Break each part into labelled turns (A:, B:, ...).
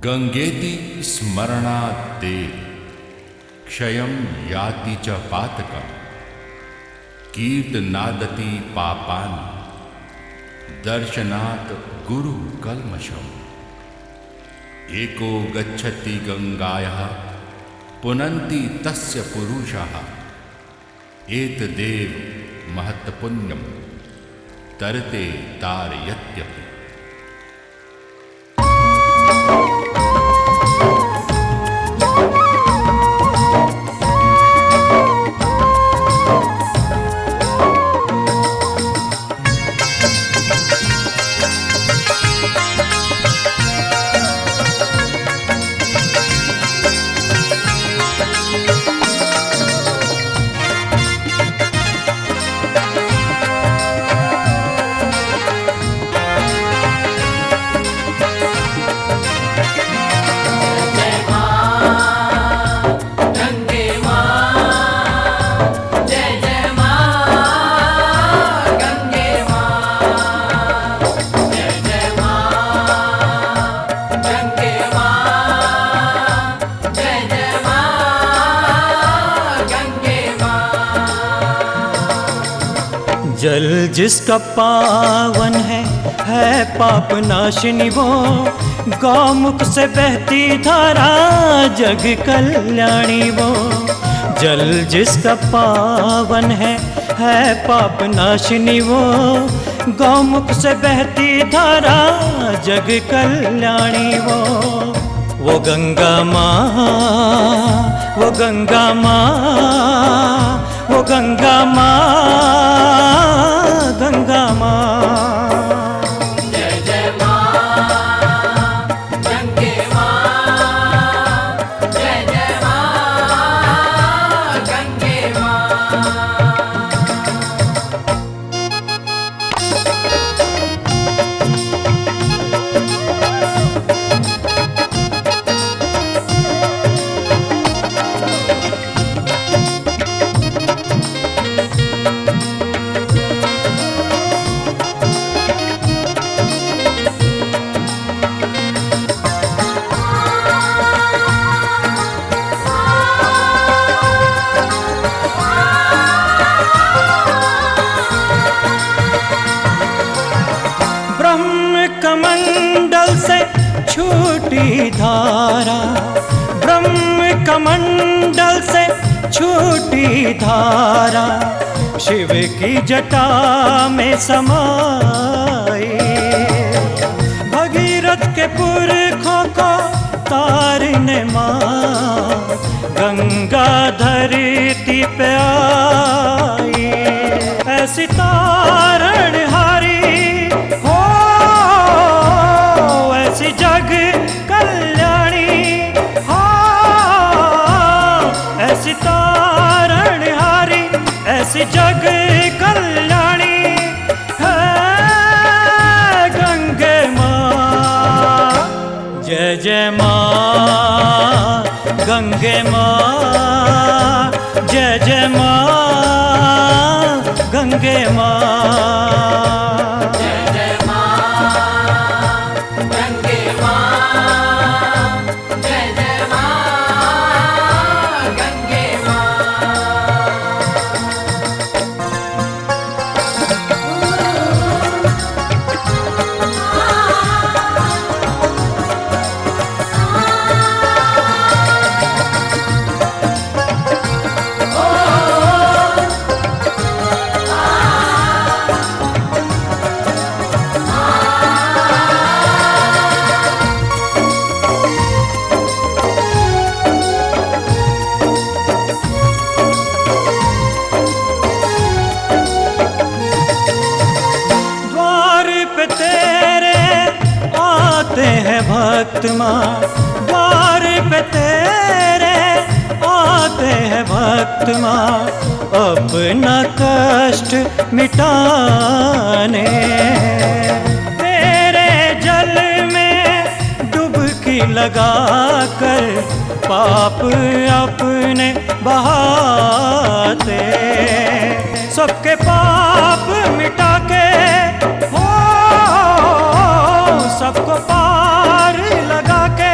A: गंगेति स्मरणात्ते क्षयं याति च पातकम् कीर्तनादति पापानि दर्शनात् गुरु कल्मषम् एको गच्छति गंगायाः पुनन्ति तस्य पुरुषः एतदेव महत्पुण्यं तरते तारयत्यपि।
B: जल जिसका पावन है पाप नाशिनी वो, गौमुख से बहती धारा जग कल्याणी वो। जल जिसका पावन है पाप नाशिनी वो, गौमुख से बहती धारा जग कल्याणी वो गंगा माँ, वो गंगा माँ, वो गंगा माँ, गंगा माँ।
C: जय जय माँ गंगे माँ, जय जय माँ गंगे माँ।
B: कमंडल से छूटी धारा, ब्रह्म कमंडल से छूटी धारा, शिव की जटा में समाई। भगीरथ के पुरखों को तारने माँ गंगा धरती पे आई। ऐसी तारणहारी जग कल्याणी, ऐसी तारणहारी, ऐसी जग कल्याणी है गंगे माँ। जय जय माँ गंगे माँ, जय जय माँ गंगे माँ। भक्त माँ द्वार पे तेरे आते हैं भक्त माँ, अपना कष्ट मिटाने। तेरे जल में डुबकी लगाकर पाप अपने बहाते, सबके पाप मिटा के हो सबको पार लगा के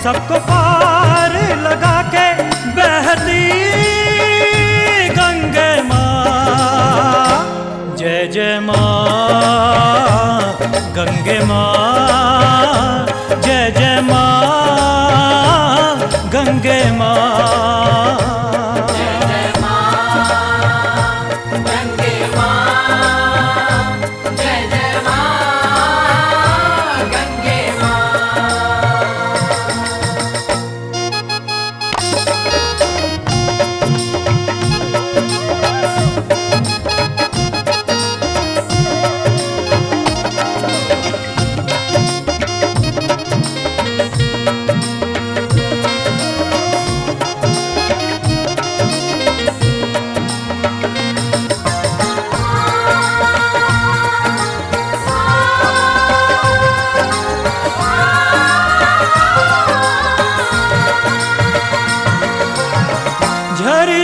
B: सबको पार लगा के बहती गंगे माँ। जय जय माँ गंगे माँ, जय जय माँ गंगे माँ।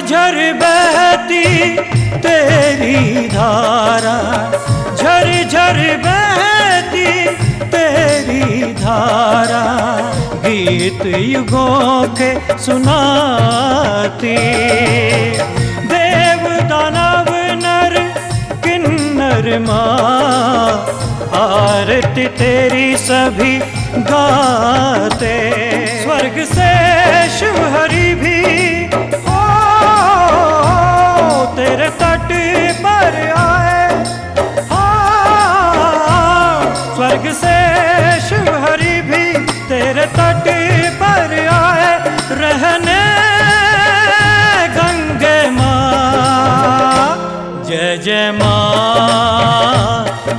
B: झर बहती तेरी धारा, झर झर बहती तेरी धारा, गीत युगों के सुनाती। देव दानव नर किन्नर माँ, आरती तेरी सभी गाते। स्वर्ग से शिव हरि भी तेरे तट पर आए। स्वर्ग से शिव हरि भी तेरे तट पर आए। रहने गंगे माँ, जय जय माँ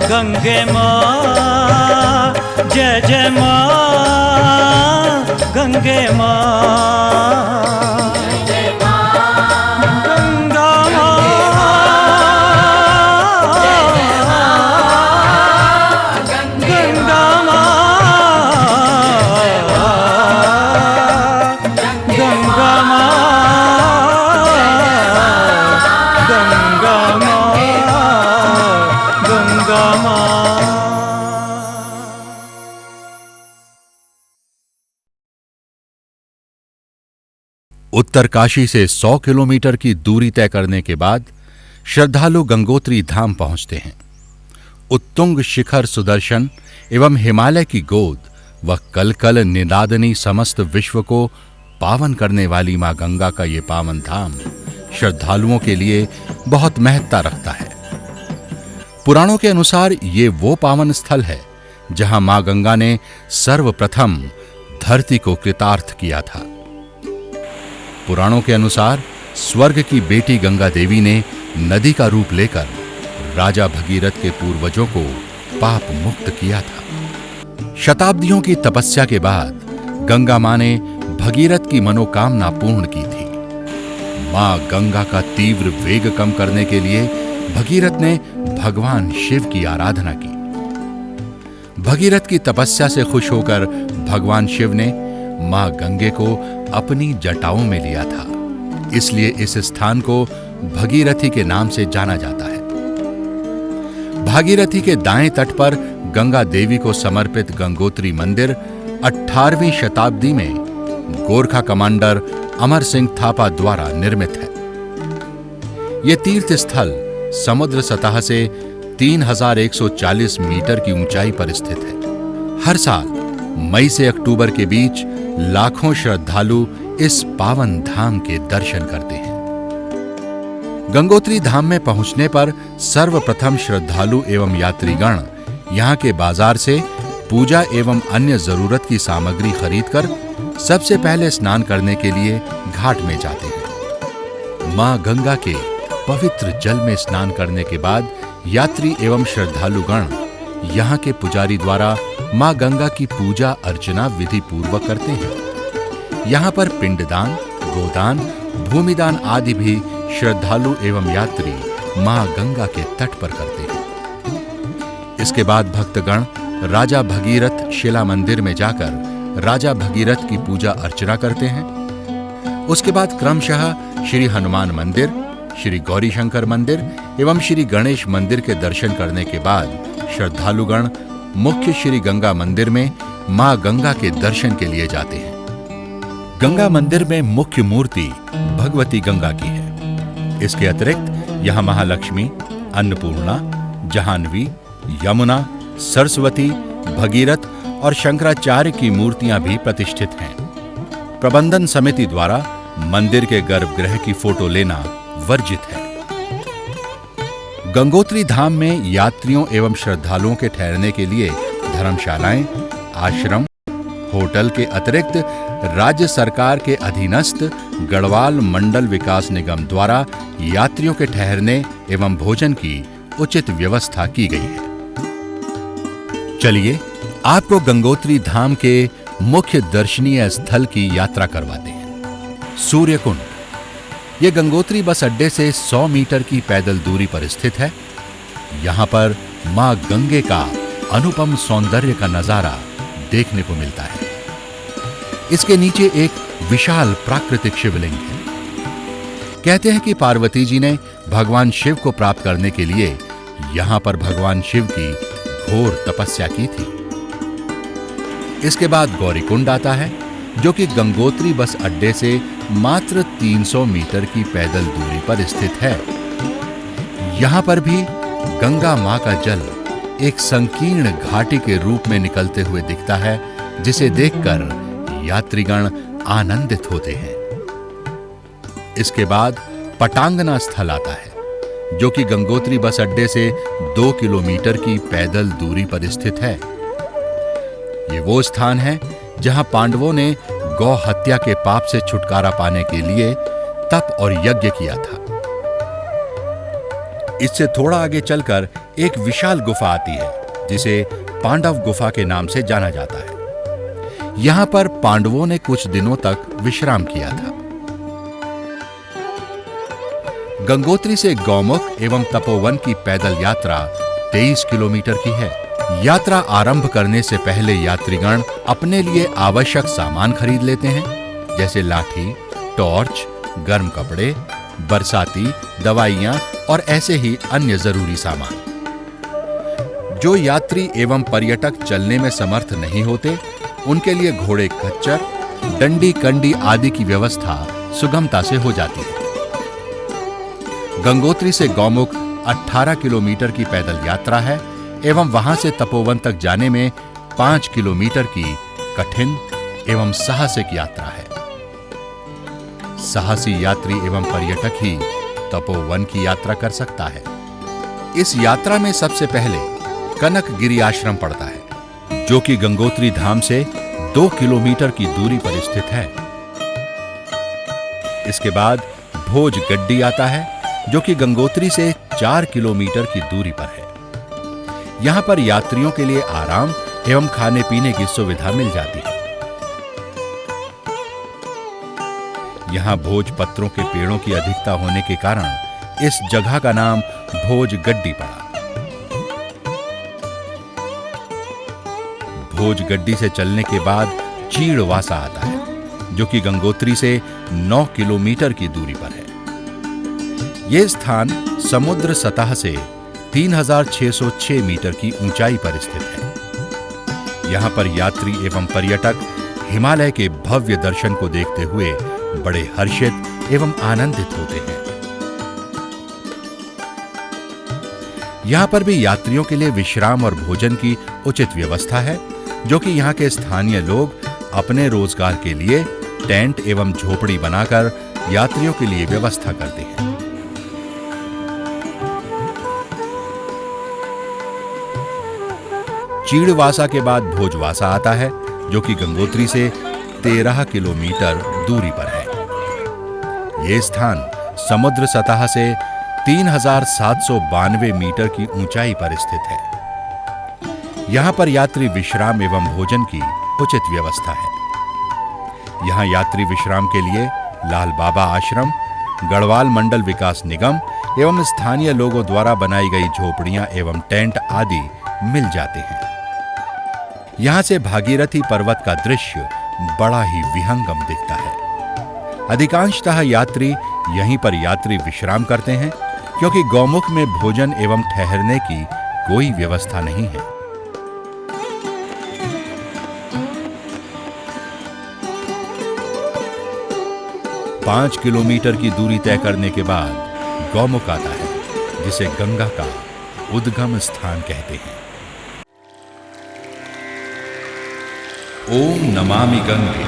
B: गंगे माँ, जय जय माँ गंगे माँ।
A: उत्तरकाशी से 100 किलोमीटर की दूरी तय करने के बाद श्रद्धालु गंगोत्री धाम पहुंचते हैं। उत्तुंग शिखर सुदर्शन एवं हिमालय की गोद व कलकल निनादनी समस्त विश्व को पावन करने वाली मां गंगा का ये पावन धाम श्रद्धालुओं के लिए बहुत महत्ता रखता है। पुराणों के अनुसार ये वो पावन स्थल है जहां मां गंगा ने सर्वप्रथम धरती को कृतार्थ किया था। पुराणों के अनुसार स्वर्ग की बेटी गंगा देवी ने नदी का रूप लेकर राजा भगीरथ के पूर्वजों को पाप मुक्त किया था। शताब्दियों की तपस्या के बाद गंगा मां ने भगीरथ की मनोकामना पूर्ण की थी। मां गंगा का तीव्र वेग कम करने के लिए भगीरथ ने भगवान शिव की आराधना की। भगीरथ की तपस्या से खुश होकर भगवान शिव ने मां गंगे को अपनी जटाओं में लिया था, इसलिए इस स्थान को भगीरथी के नाम से जाना जाता है। भागीरथी के दाएं तट पर गंगा देवी को समर्पित गंगोत्री मंदिर 18वीं शताब्दी में गोरखा कमांडर अमर सिंह थापा द्वारा निर्मित है। यह तीर्थ स्थल समुद्र सतह से 3140 मीटर की ऊंचाई पर स्थित है। हर साल मई से अक्टूबर के बीच लाखों श्रद्धालु इस पावन धाम के दर्शन करते हैं। गंगोत्री धाम में पहुंचने पर सर्वप्रथम श्रद्धालु एवं यात्रीगण यहां के बाजार से पूजा एवं अन्य जरूरत की सामग्री खरीदकर सबसे पहले स्नान करने के लिए घाट में जाते हैं। मां गंगा के पवित्र जल में स्नान करने के बाद यात्री एवं श्रद्धालुगण यहाँ के पुजारी द्वारा मां गंगा की पूजा अर्चना विधि पूर्वक करते हैं। यहाँ पर पिंडदान, गोदान, भूमिदान आदि भी श्रद्धालु एवं यात्री मां गंगा के तट पर करते हैं। इसके बाद भक्तगण राजा भगीरथ शिला मंदिर में जाकर राजा भगीरथ की पूजा अर्चना करते हैं। उसके बाद क्रमशः श्री हनुमान मंदिर, श्री गौरीशंकर मंदिर एवं श्री गणेश मंदिर के दर्शन करने के बाद श्रद्धालुगण मुख्य श्री गंगा मंदिर में मां गंगा के दर्शन के लिए जाते हैं। गंगा मंदिर में मुख्य मूर्ति भगवती गंगा की है। इसके अतिरिक्त यहां महालक्ष्मी, अन्नपूर्णा, जाह्नवी, यमुना, सरस्वती, भगीरथ और शंकराचार्य की मूर्तियां भी प्रतिष्ठित हैं। प्रबंधन समिति द्वारा मंदिर के गर्भगृह की फोटो लेना वर्जित है। गंगोत्री धाम में यात्रियों एवं श्रद्धालुओं के ठहरने के लिए धर्मशालाएं, आश्रम, होटल के अतिरिक्त राज्य सरकार के अधीनस्थ गढ़वाल मंडल विकास निगम द्वारा यात्रियों के ठहरने एवं भोजन की उचित व्यवस्था की गई है। चलिए आपको गंगोत्री धाम के मुख्य दर्शनीय स्थल की यात्रा करवाते हैं। सूर्यकुंड। यह गंगोत्री बस अड्डे से 100 मीटर की पैदल दूरी पर स्थित है। यहां पर मां गंगे का अनुपम सौंदर्य का नजारा देखने को मिलता है। इसके नीचे एक विशाल प्राकृतिक शिवलिंग है। कहते हैं कि पार्वती जी ने भगवान शिव को प्राप्त करने के लिए यहां पर भगवान शिव की घोर तपस्या की थी। इसके बाद गौरीकुंड आता है, जो कि गंगोत्री बस अड्डे से मात्र 300 मीटर की पैदल दूरी पर स्थित है। यहां पर भी गंगा मां का जल एक संकीर्ण घाटी के रूप में निकलते हुए दिखता है, जिसे देखकर यात्रीगण आनंदित होते हैं। इसके बाद पटांगना स्थल आता है, जो कि गंगोत्री बस अड्डे से 2 किलोमीटर की पैदल दूरी पर स्थित है। ये वो स्थान है जहां पांडवों ने गौ हत्या के पाप से छुटकारा पाने के लिए तप और यज्ञ किया था। इससे थोड़ा आगे चलकर एक विशाल गुफा आती है, जिसे पांडव गुफा के नाम से जाना जाता है। यहां पर पांडवों ने कुछ दिनों तक विश्राम किया था। गंगोत्री से गौमुख एवं तपोवन की पैदल यात्रा 23 किलोमीटर की है। यात्रा आरंभ करने से पहले यात्रीगण अपने लिए आवश्यक सामान खरीद लेते हैं, जैसे लाठी, टॉर्च, गर्म कपड़े, बरसाती, दवाइयां और ऐसे ही अन्य जरूरी सामान। जो यात्री एवं पर्यटक चलने में समर्थ नहीं होते, उनके लिए घोड़े, खच्चर, डंडी, कंडी आदि की व्यवस्था सुगमता से हो जाती है। गंगोत्री से गौमुख 18 किलोमीटर की पैदल यात्रा है एवं वहां से तपोवन तक जाने में 5 किलोमीटर की कठिन एवं साहसिक यात्रा है। साहसी यात्री एवं पर्यटक ही तपोवन की यात्रा कर सकता है। इस यात्रा में सबसे पहले कनकगिरी आश्रम पड़ता है, जो कि गंगोत्री धाम से 2 किलोमीटर की दूरी पर स्थित है। इसके बाद भोज गड्डी आता है, जो कि गंगोत्री से 4 किलोमीटर की दूरी पर है। यहां पर यात्रियों के लिए आराम एवं खाने पीने की सुविधा मिल जाती है। यहां भोज पत्रों के पेड़ों की अधिकता होने के कारण इस जगह का नाम भोज गड्डी पड़ा। भोज गड्डी से चलने के बाद चीड़वासा आता है, जो कि गंगोत्री से 9 किलोमीटर की दूरी पर है। यह स्थान समुद्र सतह से 3606 मीटर की ऊंचाई पर स्थित है। यहां पर यात्री एवं पर्यटक हिमालय के भव्य दर्शन को देखते हुए बड़े हर्षित एवं आनंदित होते हैं। यहां पर भी यात्रियों के लिए विश्राम और भोजन की उचित व्यवस्था है, जो कि यहां के स्थानीय लोग अपने रोजगार के लिए टेंट एवं झोपड़ी बनाकर यात्रियों के लिए व्यवस्था करते हैं। चीड़वासा के बाद भोजवासा आता है, जो कि गंगोत्री से 13 किलोमीटर दूरी पर है। यह स्थान समुद्र सतह से 3792 मीटर की ऊंचाई पर स्थित है। यहां पर यात्री विश्राम एवं भोजन की उचित व्यवस्था है। यहां यात्री विश्राम के लिए लाल बाबा आश्रम, गढ़वाल मंडल विकास निगम एवं स्थानीय लोगों द्वारा बनाई गई झोपड़ियां एवं टेंट आदि मिल जाते हैं। यहां से भागीरथी पर्वत का दृश्य बड़ा ही विहंगम दिखता है। अधिकांशतः यात्री यहीं पर यात्री विश्राम करते हैं, क्योंकि गौमुख में भोजन एवं ठहरने की कोई व्यवस्था नहीं है। 5 किलोमीटर की दूरी तय करने के बाद गौमुख आता है, जिसे गंगा का उद्गम स्थान कहते हैं। ओम नमामि गंगे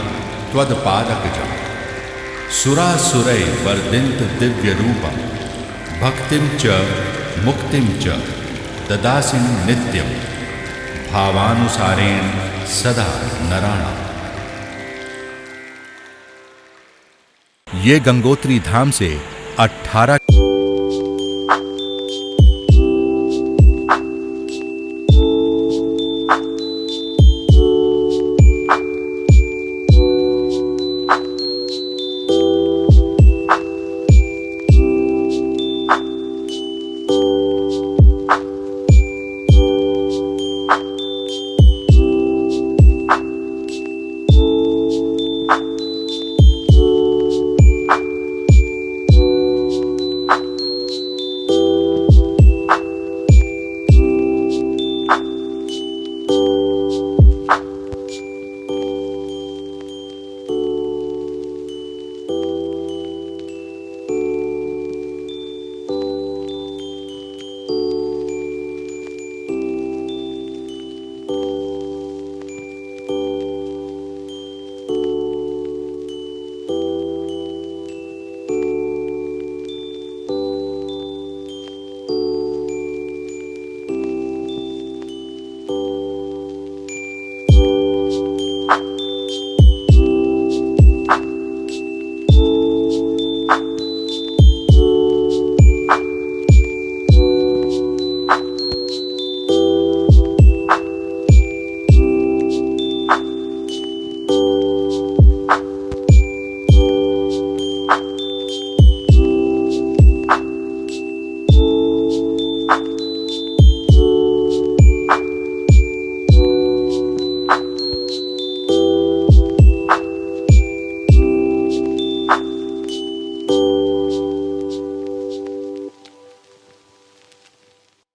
A: त्वदपादकजं सुरासुरै वर्धिन्त दिव्य रूपं भक्तिं च मुक्तिं च ददासि नित्यं भावानुसारेण सदा नराणाम्। ये गंगोत्री धाम से 18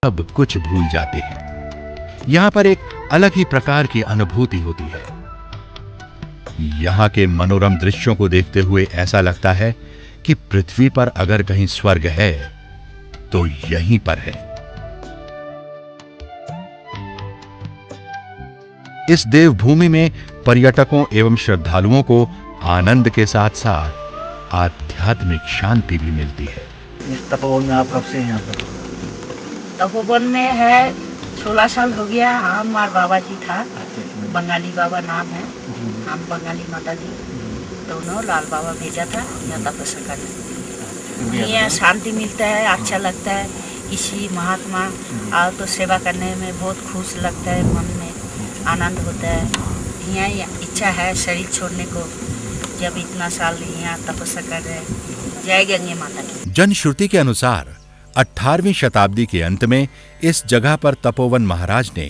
A: सब कुछ भूल जाते हैं। यहां पर एक अलग ही प्रकार की अनुभूति होती है। यहां के मनोरम दृश्यों को देखते हुए ऐसा लगता है कि पृथ्वी पर अगर कहीं स्वर्ग है तो यहीं पर है। इस देवभूमि में पर्यटकों एवं श्रद्धालुओं को आनंद के साथ साथ आध्यात्मिक शांति भी मिलती है।
D: इस तपोवन में आप कब से यहाँ पर?
E: तपोवन में है 16 साल हो गया। हमार बाबा जी था, बंगाली बाबा नाम है, हम बंगाली माता जी दोनों लाल बाबा भेजा था यहाँ तपस्या करने। यहाँ शांति मिलता है, अच्छा लगता है। किसी महात्मा आओ तो सेवा करने में बहुत खुश लगता है, मन में आनंद होता है। यहाँ इच्छा है शरीर छोड़ने को, जब इतना साल यहाँ तपस्या कर रहे हैं। जय गंगे माता की।
A: जनश्रुति के अनुसार 18वीं शताब्दी के अंत में इस जगह पर तपोवन महाराज ने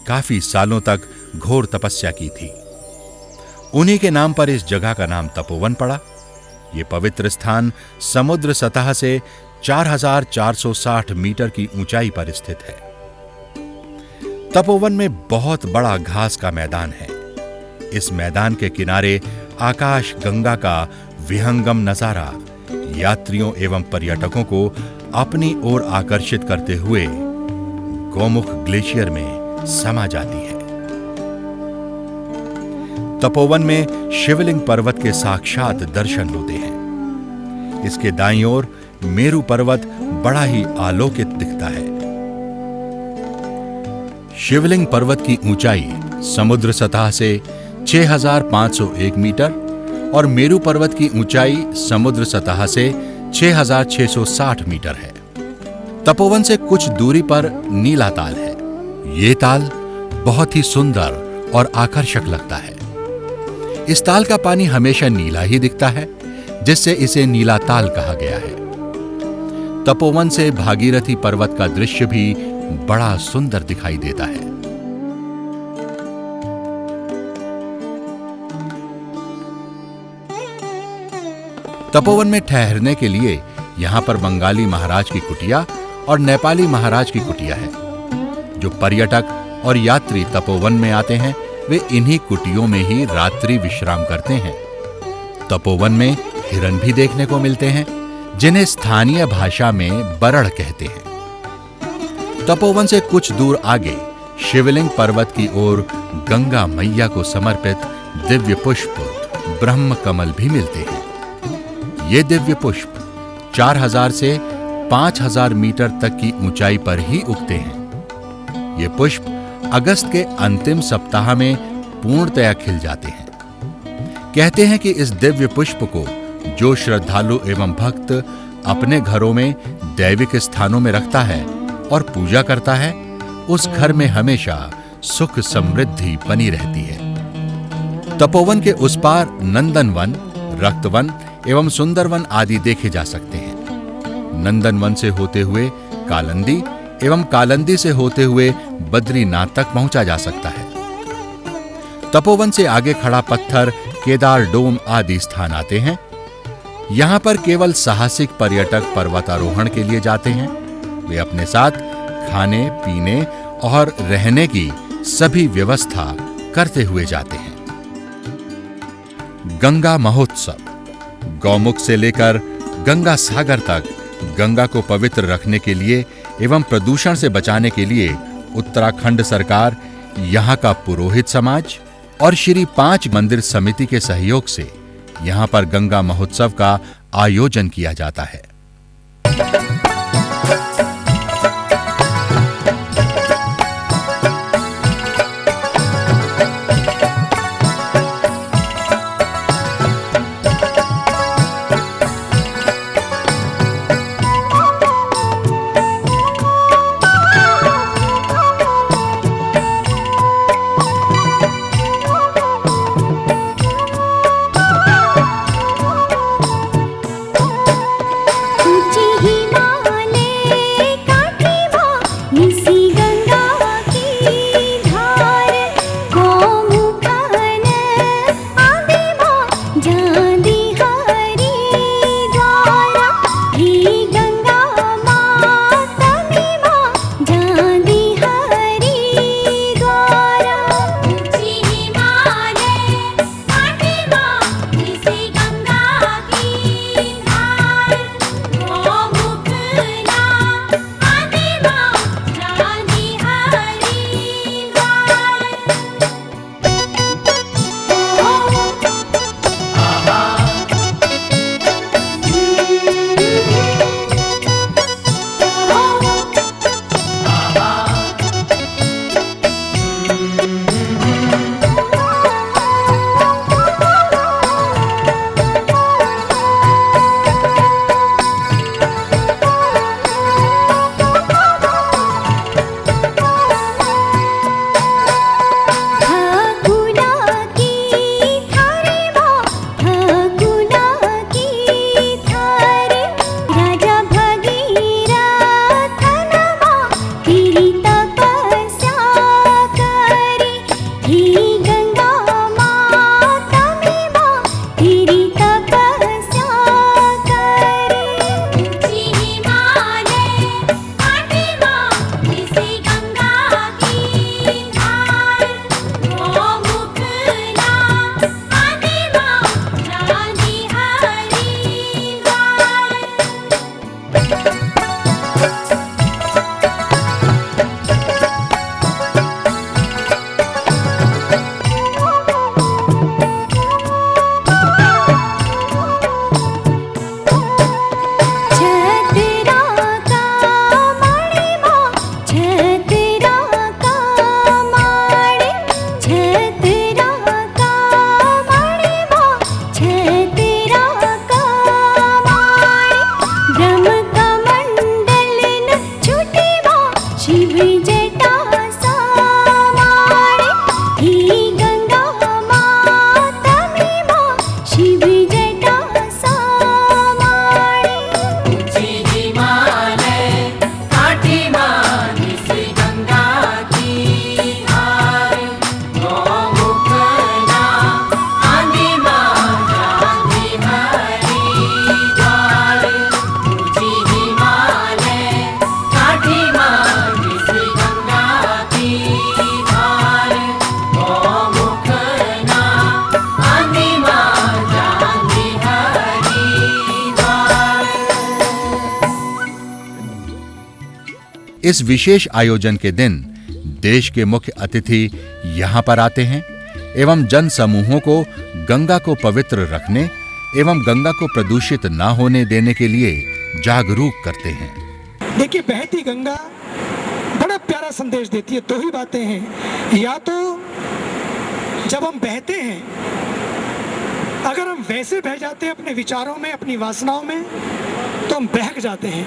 A: काफी सालों तक घोर तपस्या की थी। उन्हीं के नाम पर इस जगह का नाम तपोवन पड़ा। ये पवित्र स्थान समुद्र सतह से 4460 मीटर की ऊंचाई पर स्थित है। तपोवन में बहुत बड़ा घास का मैदान है। इस मैदान के किनारे आकाश गंगा का विहंगम नजारा यात्रियों एवं पर्यटकों को अपनी ओर आकर्षित करते हुए गौमुख ग्लेशियर में समा जाती है। तपोवन में शिवलिंग पर्वत के साक्षात दर्शन होते हैं। इसके दाईं ओर मेरु पर्वत बड़ा ही आलोकित दिखता है। शिवलिंग पर्वत की ऊंचाई समुद्र सतह से 6501 मीटर और मेरु पर्वत की ऊंचाई समुद्र सतह से 6660 मीटर है। तपोवन से कुछ दूरी पर नीला ताल है। ये ताल बहुत ही सुंदर और आकर्षक लगता है। इस ताल का पानी हमेशा नीला ही दिखता है, जिससे इसे नीला ताल कहा गया है। तपोवन से भागीरथी पर्वत का दृश्य भी बड़ा सुंदर दिखाई देता है। तपोवन में ठहरने के लिए यहां पर बंगाली महाराज की कुटिया और नेपाली महाराज की कुटिया है। जो पर्यटक और यात्री तपोवन में आते हैं वे इन्हीं कुटियों में ही रात्रि विश्राम करते हैं। तपोवन में हिरन भी देखने को मिलते हैं, जिन्हें स्थानीय भाषा में बरड़ कहते हैं। तपोवन से कुछ दूर आगे शिवलिंग पर्वत की ओर गंगा मैया को समर्पित दिव्य पुष्प ब्रह्म कमल भी मिलते हैं। ये दिव्य पुष्प 4000 से 5000 मीटर तक की ऊंचाई पर ही उगते हैं। ये पुष्प अगस्त के अंतिम सप्ताह में पूर्णतया खिल जाते हैं। कहते हैं कि इस दिव्य पुष्प को जो श्रद्धालु एवं भक्त अपने घरों में दैविक स्थानों में रखता है और पूजा करता है, उस घर में हमेशा सुख समृद्धि बनी रहती है। तपोवन के उस पार नंदनवन, रक्तवन एवं सुंदरवन आदि देखे जा सकते हैं। नंदनवन से होते हुए कालंदी एवं कालंदी से होते हुए बद्रीनाथ तक पहुंचा जा सकता है। तपोवन से आगे खड़ा पत्थर केदार डोम आदि स्थान आते हैं। यहां पर केवल साहसिक पर्यटक पर्वतारोहण के लिए जाते हैं। वे अपने साथ खाने, पीने और रहने की सभी व्यवस्था करते हुए जाते हैं। गंगा महोत्सव गौमुख से लेकर गंगा सागर तक गंगा को पवित्र रखने के लिए एवं प्रदूषण से बचाने के लिए उत्तराखंड सरकार, यहां का पुरोहित समाज और श्री 5 मंदिर समिति के सहयोग से यहां पर गंगा महोत्सव का आयोजन किया जाता है। इस विशेष आयोजन के दिन देश के मुख्य अतिथि यहां पर आते हैं एवं जन समूहों को गंगा को पवित्र रखने एवं गंगा को प्रदूषित ना होने देने के लिए जागरूक करते हैं।
F: देखिए, बहती गंगा बड़ा प्यारा संदेश देती है। दो ही बातें हैं, या तो जब हम बहते हैं, अगर हम वैसे बह जाते हैं अपने विचारों में, अपनी वासनाओं में, तो हम बहक जाते हैं।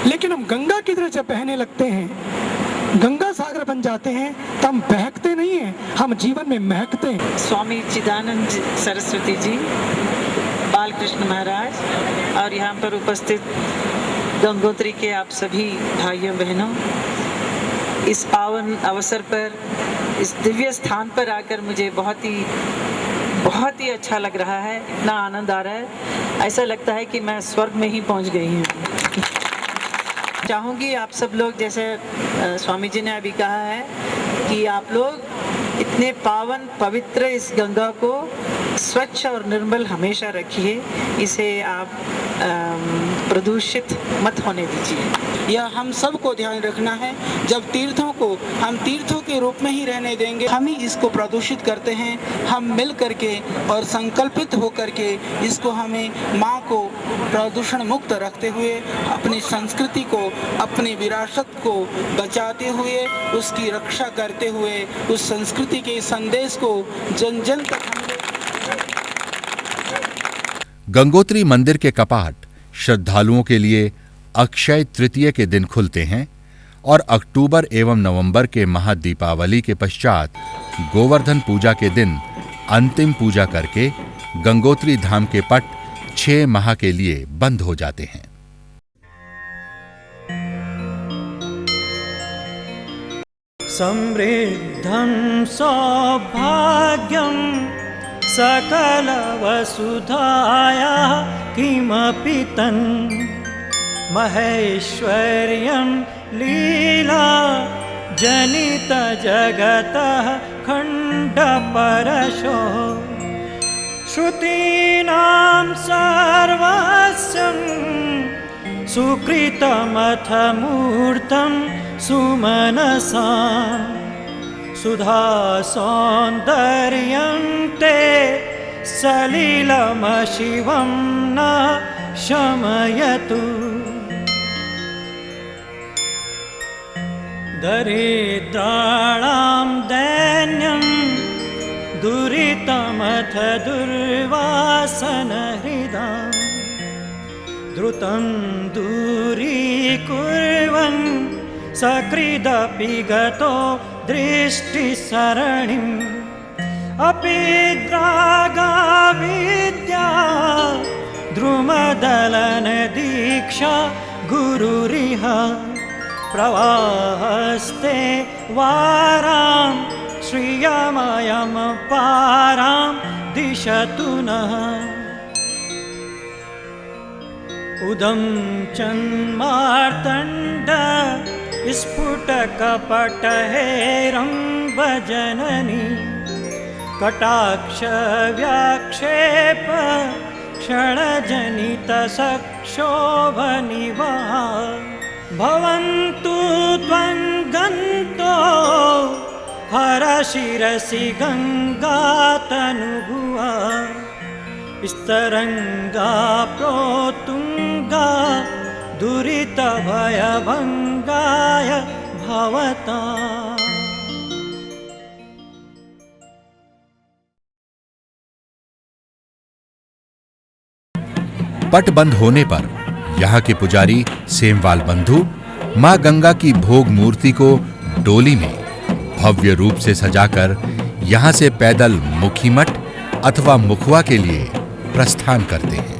F: लेकिन हम गंगा की तरह जब बहने लगते हैं, गंगा सागर बन जाते हैं, तो हम बहकते नहीं हैं, हम जीवन में महकते हैं।
G: स्वामी चिदानंद सरस्वती जी, बालकृष्ण महाराज और यहाँ पर उपस्थित गंगोत्री के आप सभी भाइयों बहनों, इस पावन अवसर पर, इस दिव्य स्थान पर आकर मुझे बहुत ही अच्छा लग रहा है। इतना आनंद आ रहा है, ऐसा लगता है कि मैं स्वर्ग में ही पहुंच गई हूँ। चाहूँगी आप सब लोग, जैसे स्वामी जी ने अभी कहा है, कि आप लोग इतने पावन पवित्र इस गंगा को स्वच्छ और निर्मल हमेशा रखिए, इसे आप प्रदूषित मत होने दीजिए।
H: यह हम सबको ध्यान रखना है। जब तीर्थों को हम तीर्थों के रूप में ही रहने देंगे, हम ही इसको प्रदूषित करते हैं। हम मिल करके और संकल्पित होकर के इसको, हमें माँ को प्रदूषण मुक्त रखते हुए, अपनी संस्कृति को, अपनी विरासत को बचाते हुए, उसकी रक्षा करते हुए, उस संस्कृति के संदेश को जन जन तक
A: गंगोत्री मंदिर के कपाट श्रद्धालुओं के लिए अक्षय तृतीय के दिन खुलते हैं और अक्टूबर एवं नवंबर के महादीपावली के पश्चात गोवर्धन पूजा के दिन अंतिम पूजा करके गंगोत्री धाम के पट 6 माह के लिए बंद हो जाते हैं।
B: समृद्धं सौभाग्यं सकल वसुधाया किमपि तन् महेश्वर्यं लीला जनित जगतः खण्डपरशो श्रुतीनां सर्वस्यं सुकृतमथ मूर्तं सुमनसां सुधा सौन्दर्यं ते सलिलमशिवं न शमयतु दरिद्राणां दैन्यं दुरितमथ दुर्वासनहृदां द्रुतं दूरीकुर्वन् सकृदपि गतो दृष्टिसरणिम् अपि द्रागाविद्या द्रुमदलनदीक्षा गुरुरिह प्रवाहस्ते वारां श्रियमयं पारां दिशतु नः उदं चन्मार्तण्ड स्फुटकपटहेरम्बजननी कटाक्ष व्याक्षेप क्षणजनितसक्षोभनिवा भवन्तु त्वङ्गन्तो हरशिरसि गङ्गातनुभुवा स्तरङ्गा प्रोत्तुङ्गा दुरितभयभङ्गाय भवता।
A: पट बंद होने पर यहाँ के पुजारी सेमवाल बंधु मां गंगा की भोग मूर्ति को डोली में भव्य रूप से सजाकर यहाँ से पैदल मुखीमठ अथवा मुखवा के लिए प्रस्थान करते हैं।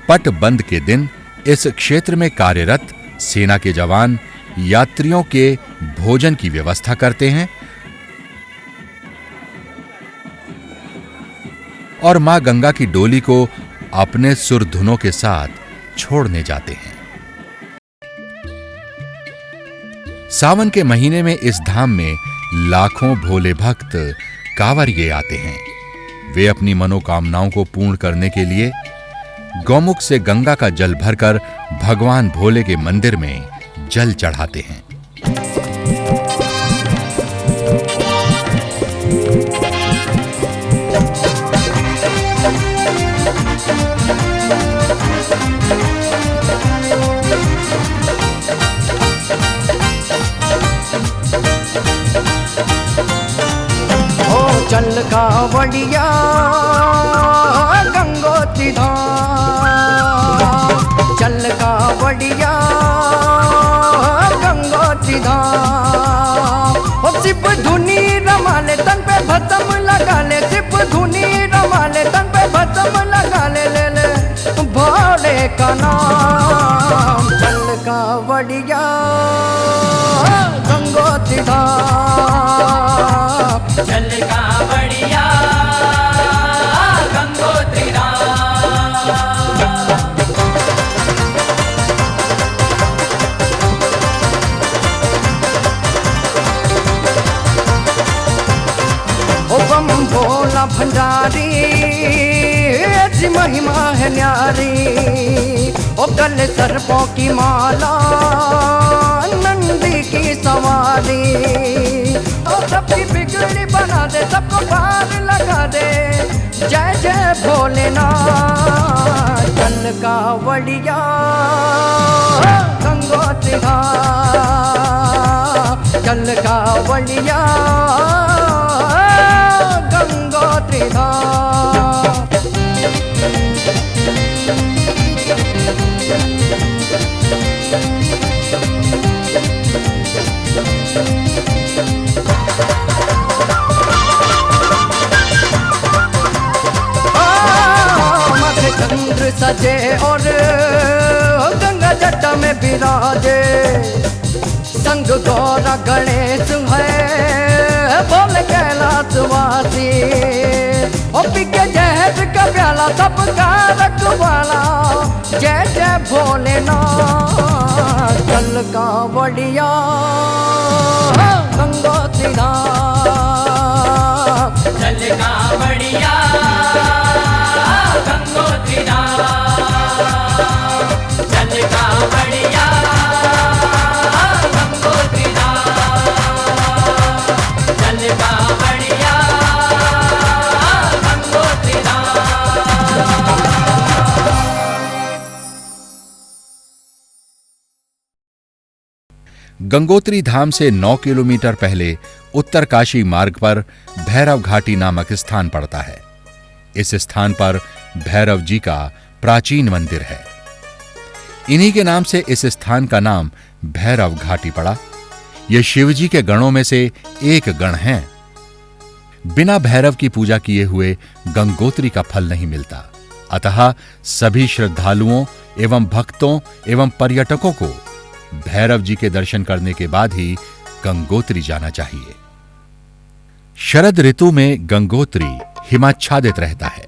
A: पट बंद के दिन इस क्षेत्र में कार्यरत सेना के जवान यात्रियों के भोजन की व्यवस्था करते हैं और मां गंगा की डोली को अपने सुरधुनों के साथ छोड़ने जाते हैं। सावन के महीने में इस धाम में लाखों भोले भक्त कांवरिये आते हैं। वे अपनी मनोकामनाओं को पूर्ण करने के लिए गौमुख से गंगा का जल भरकर भगवान भोले के मंदिर में जल चढ़ाते हैं।
I: चल कावड़िया गंगोत्री धाम, चल कावड़िया गंगोत्री धाम। ओ सिप धुनी रमाले तन पे भस्म लगा ले, सिप धुनी रमाले तन पे भस्म लगा ले, ले ले भोले का नाम। चल कावड़िया गंगोत्री धाम,
C: चल कावड़िया गंगोत्री धाम।
I: ओ बम भोला भंडारी ऐसी महिमा है न्यारी। ओ गले सर्पों की माला नंदी की सवारी। ओ सबकी बिगड़ी बना दे, सबको पार लगा दे, जय जय भोलेनाथ। चल कावड़िया गंगोत्री धाम, चल कावड़िया गंगोत्री धाम। माथे चंद्र सजे और गंगा जटा में विराजे, संग गौरा गणेश है बोले कैलाशवासी। ओ पिके जहर का प्याला सबका रखवाला, जय जय भोलेनाथ। चल कावड़िया गंगोत्री धाम,
C: चल कावड़िया गंगोत्री धाम, चल कावड़िया गंगोत्री धाम, चल कावड़िया गंगोत्री धाम।
A: गंगोत्री धाम से 9 किलोमीटर पहले उत्तरकाशी मार्ग पर भैरव घाटी नामक स्थान पड़ता है। इस स्थान पर भैरव जी का प्राचीन मंदिर है। इन्हीं के नाम से इस स्थान का नाम भैरव घाटी पड़ा। यह शिव जी के गणों में से एक गण है। बिना भैरव की पूजा किए हुए गंगोत्री का फल नहीं मिलता। अतः सभी श्रद्धालुओं एवं भक्तों एवं पर्यटकों को भैरव जी के दर्शन करने के बाद ही गंगोत्री जाना चाहिए। शरद ऋतु में गंगोत्री हिमाच्छादित रहता है।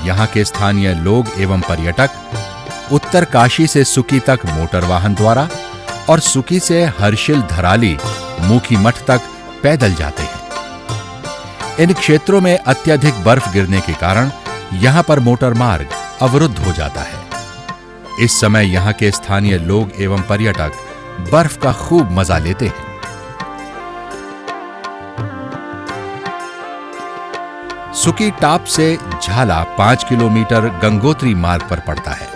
A: यहां के स्थानीय लोग एवं पर्यटक उत्तरकाशी से सुकी तक मोटर वाहन द्वारा और सुकी से हर्षिल धराली मुखी मठ तक पैदल जाते हैं। इन क्षेत्रों में अत्यधिक बर्फ गिरने के कारण यहां पर मोटर मार्ग अवरुद्ध हो जाता है। इस समय यहां के स्थानीय लोग एवं पर्यटक बर्फ का खूब मजा लेते हैं। सुकी टाप से झाला 5 किलोमीटर गंगोत्री मार्ग पर पड़ता है।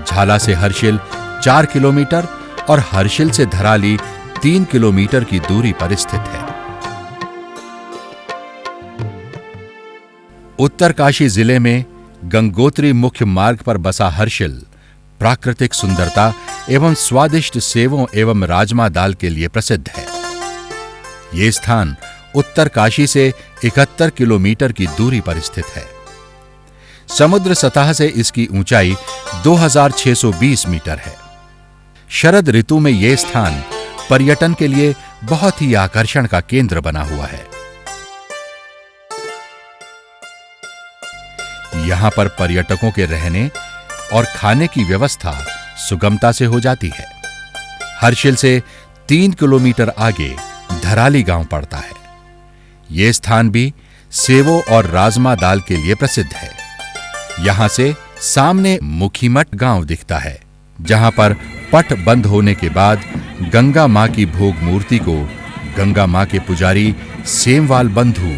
A: झाला से हर्षिल 4 किलोमीटर और हर्षिल से धराली 3 किलोमीटर की दूरी पर स्थित है। उत्तरकाशी जिले में गंगोत्री मुख्य मार्ग पर बसा हर्षिल प्राकृतिक सुंदरता एवं स्वादिष्ट सेवों एवं राजमा दाल के लिए प्रसिद्ध है। यह स्थान उत्तरकाशी से 71 किलोमीटर की दूरी पर स्थित है। समुद्र सतह से इसकी ऊंचाई 2620 मीटर है। शरद ऋतु में यह स्थान पर्यटन के लिए बहुत ही आकर्षण का केंद्र बना हुआ है। यहां पर पर्यटकों के रहने और खाने की व्यवस्था सुगमता से हो जाती है। हर्षिल से 3 किलोमीटर आगे धराली गांव पड़ता है। यह स्थान भी सेवो और राजमा दाल के लिए प्रसिद्ध है। यहां से सामने मुखीमठ गांव दिखता है, जहां पर पट बंद होने के बाद गंगा मां की भोग मूर्ति को गंगा मां के पुजारी सेमवाल बंधु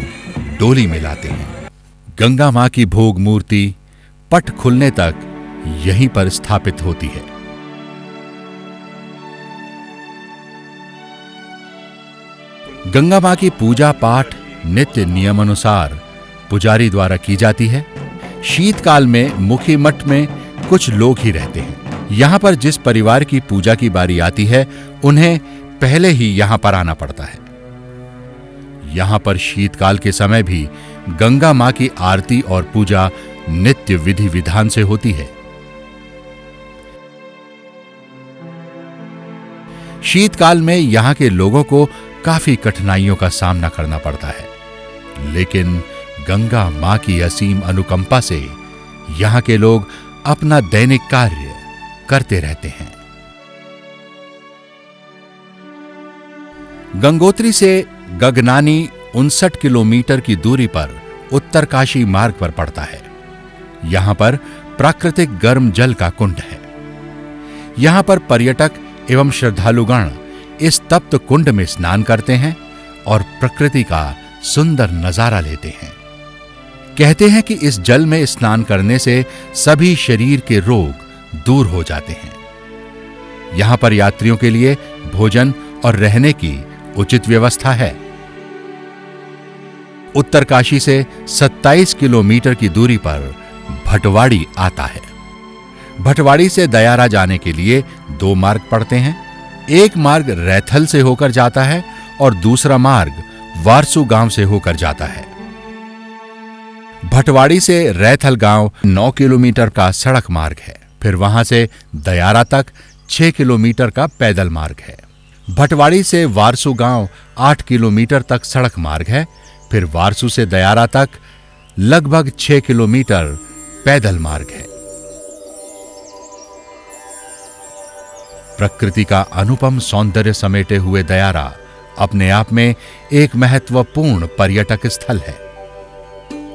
A: डोली में लाते हैं। गंगा मां की भोग मूर्ति पट खुलने तक यहीं पर स्थापित होती है। गंगा मां की पूजा पाठ नित्य नियमानुसार पुजारी द्वारा की जाती है। शीतकाल में मुखी मठ में कुछ लोग ही रहते हैं। यहां पर जिस परिवार की पूजा की बारी आती है, उन्हें पहले ही यहां पर आना पड़ता है। यहां पर शीतकाल के समय भी गंगा मां की आरती और पूजा नित्य विधि विधान से होती है। शीतकाल में यहां के लोगों को काफी कठिनाइयों का सामना करना पड़ता है, लेकिन गंगा मां की असीम अनुकंपा से यहां के लोग अपना दैनिक कार्य करते रहते हैं। गंगोत्री से गगनानी 59 किलोमीटर की दूरी पर उत्तरकाशी मार्ग पर पड़ता है। यहां पर प्राकृतिक गर्म जल का कुंड है। यहां पर पर्यटक एवं श्रद्धालुगण इस तप्त कुंड में स्नान करते हैं और प्रकृति का सुंदर नजारा लेते हैं। कहते हैं कि इस जल में स्नान करने से सभी शरीर के रोग दूर हो जाते हैं। यहां पर यात्रियों के लिए भोजन और रहने की उचित व्यवस्था है। उत्तरकाशी से 27 किलोमीटर की दूरी पर भटवाड़ी आता है। भटवाड़ी से दयारा जाने के लिए 2 मार्ग पड़ते हैं। एक मार्ग रैथल से होकर जाता है और दूसरा मार्ग वारसू गांव से होकर जाता है। भटवाड़ी से रैथल गांव 9 किलोमीटर का सड़क मार्ग है। फिर वहां से दयारा तक 6 किलोमीटर का पैदल मार्ग है। भटवाड़ी से वारसू गांव 8 किलोमीटर तक सड़क मार्ग है। फिर वारसू से दयारा तक लगभग 6 किलोमीटर पैदल मार्ग है। प्रकृति का अनुपम सौंदर्य समेटे हुए दयारा अपने आप में एक महत्वपूर्ण पर्यटक स्थल है।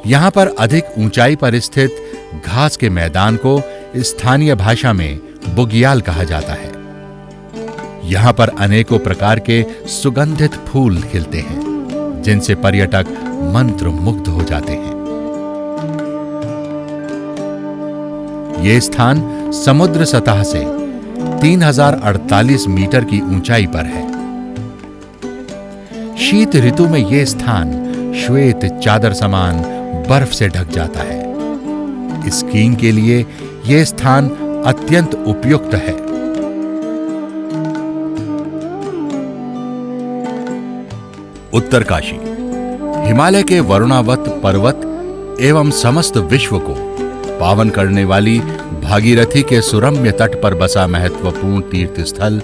A: यहां पर अधिक ऊंचाई पर स्थित घास के मैदान को स्थानीय भाषा में बुग्याल कहा जाता है। यहां पर अनेकों प्रकार के सुगंधित फूल खिलते हैं, जिनसे पर्यटक मंत्रमुग्ध हो जाते हैं। यह स्थान समुद्र सतह से 3048 मीटर की ऊंचाई पर है। शीत ऋतु में यह स्थान श्वेत चादर समान बर्फ से ढक जाता है। स्कीइंग के लिए यह स्थान अत्यंत उपयुक्त है। उत्तरकाशी हिमालय के वरुणावत पर्वत एवं समस्त विश्व को पावन करने वाली भागीरथी के सुरम्य तट पर बसा महत्वपूर्ण तीर्थ स्थल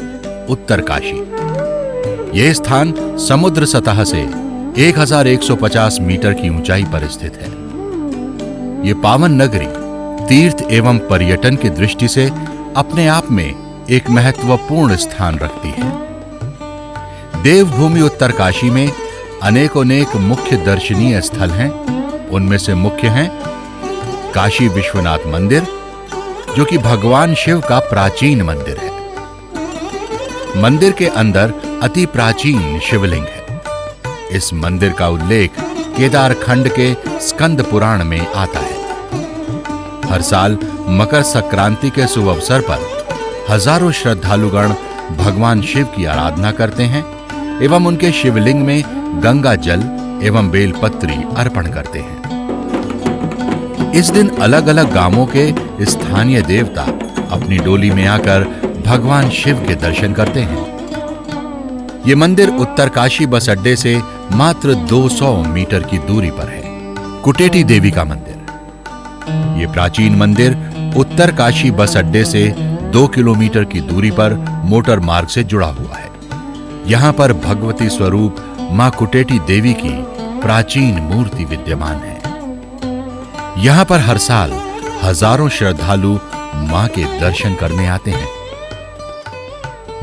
A: उत्तरकाशी। यह स्थान समुद्र सतह से 1150 मीटर की ऊंचाई पर स्थित है। यह पावन नगरी तीर्थ एवं पर्यटन की दृष्टि से अपने आप में एक महत्वपूर्ण स्थान रखती है। देवभूमि उत्तरकाशी में अनेक मुख्य दर्शनीय स्थल हैं। उनमें से मुख्य हैं काशी विश्वनाथ मंदिर, जो कि भगवान शिव का प्राचीन मंदिर है। मंदिर के अंदर अति प्राचीन शिवलिंग है। इस मंदिर का उल्लेख केदार खंड के स्कंद पुराण में आता है। हर साल मकर संक्रांति के शुभ अवसर पर हजारों श्रद्धालुगण भगवान शिव की आराधना करते हैं एवं उनके शिवलिंग में गंगा जल एवं बेलपत्री अर्पण करते हैं। इस दिन अलग अलग गांवों के स्थानीय देवता अपनी डोली में आकर भगवान शिव के दर्शन करते हैं। यह मंदिर उत्तरकाशी बस अड्डे से मात्र 200 मीटर की दूरी पर है। कुटेटी देवी का मंदिर। यह प्राचीन मंदिर उत्तरकाशी बस अड्डे से 2 किलोमीटर की दूरी पर मोटर मार्ग से जुड़ा हुआ है। यहां पर भगवती स्वरूप मां कुटेटी देवी की प्राचीन मूर्ति विद्यमान है। यहां पर हर साल हजारों श्रद्धालु मां के दर्शन करने आते हैं।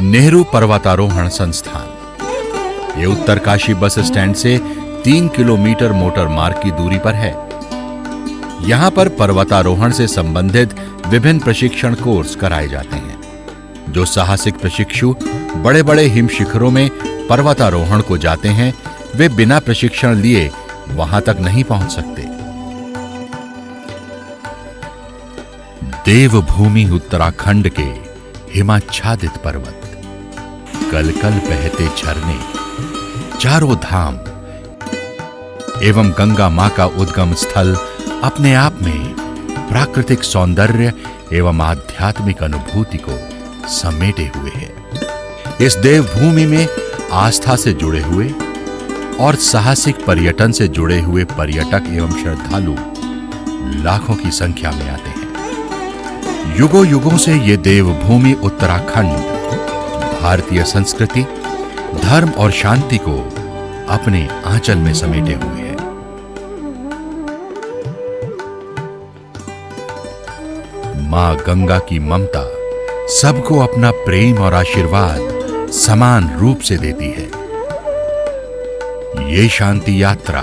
A: नेहरू पर्वतारोहण संस्थान। ये उत्तरकाशी बस स्टैंड से 3 किलोमीटर मोटर मार्ग की दूरी पर है। यहां पर पर्वतारोहण से संबंधित विभिन्न प्रशिक्षण कोर्स कराए जाते हैं। जो साहसिक प्रशिक्षु बड़े बड़े हिम शिखरों में पर्वतारोहण को जाते हैं, वे बिना प्रशिक्षण लिए वहां तक नहीं पहुंच सकते। देवभूमि उत्तराखंड के हिमाच्छादित पर्वत, कल कल बहते झरने, चारों धाम एवं गंगा मां का उद्गम स्थल अपने आप में प्राकृतिक सौंदर्य एवं आध्यात्मिक अनुभूति को समेटे हुए है। इस देवभूमि में आस्था से जुड़े हुए और साहसिक पर्यटन से जुड़े हुए पर्यटक एवं श्रद्धालु लाखों की संख्या में आते हैं। युगों युगों से ये देवभूमि उत्तराखंड भारतीय संस्कृति, धर्म और शांति को अपने आंचल में समेटे हुए है। मां गंगा की ममता सबको अपना प्रेम और आशीर्वाद समान रूप से देती है। ये शांति यात्रा,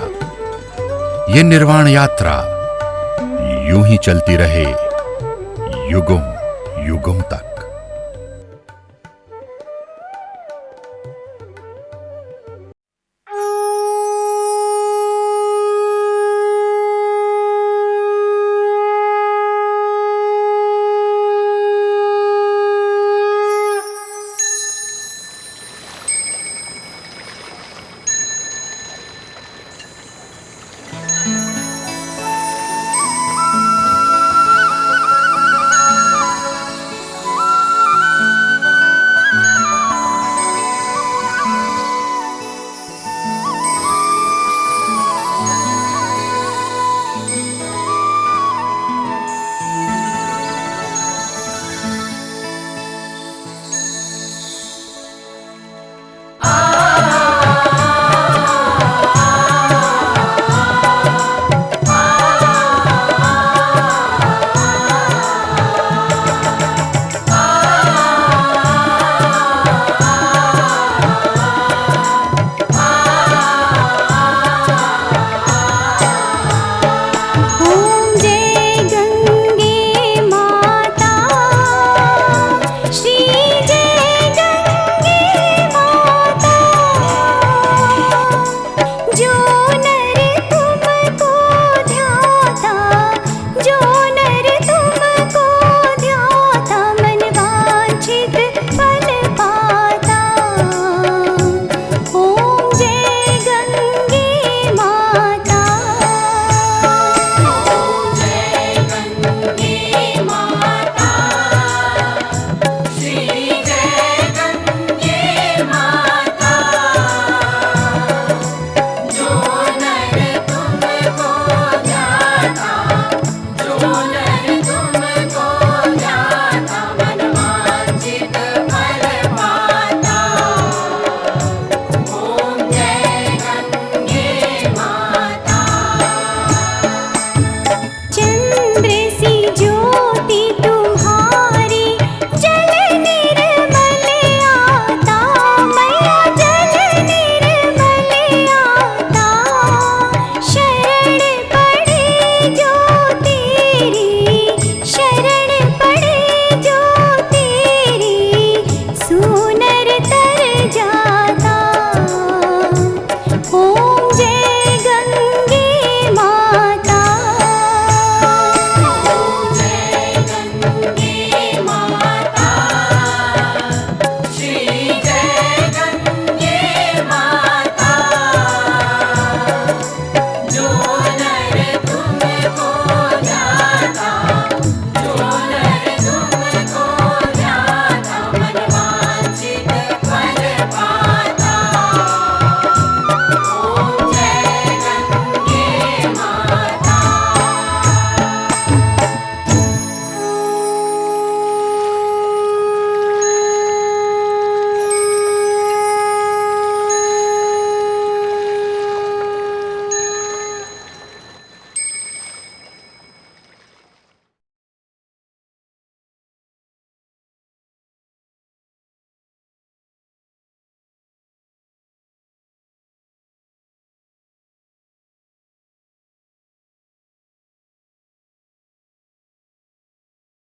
A: ये निर्वाण यात्रा यूं ही चलती रहे युगों युगों तक।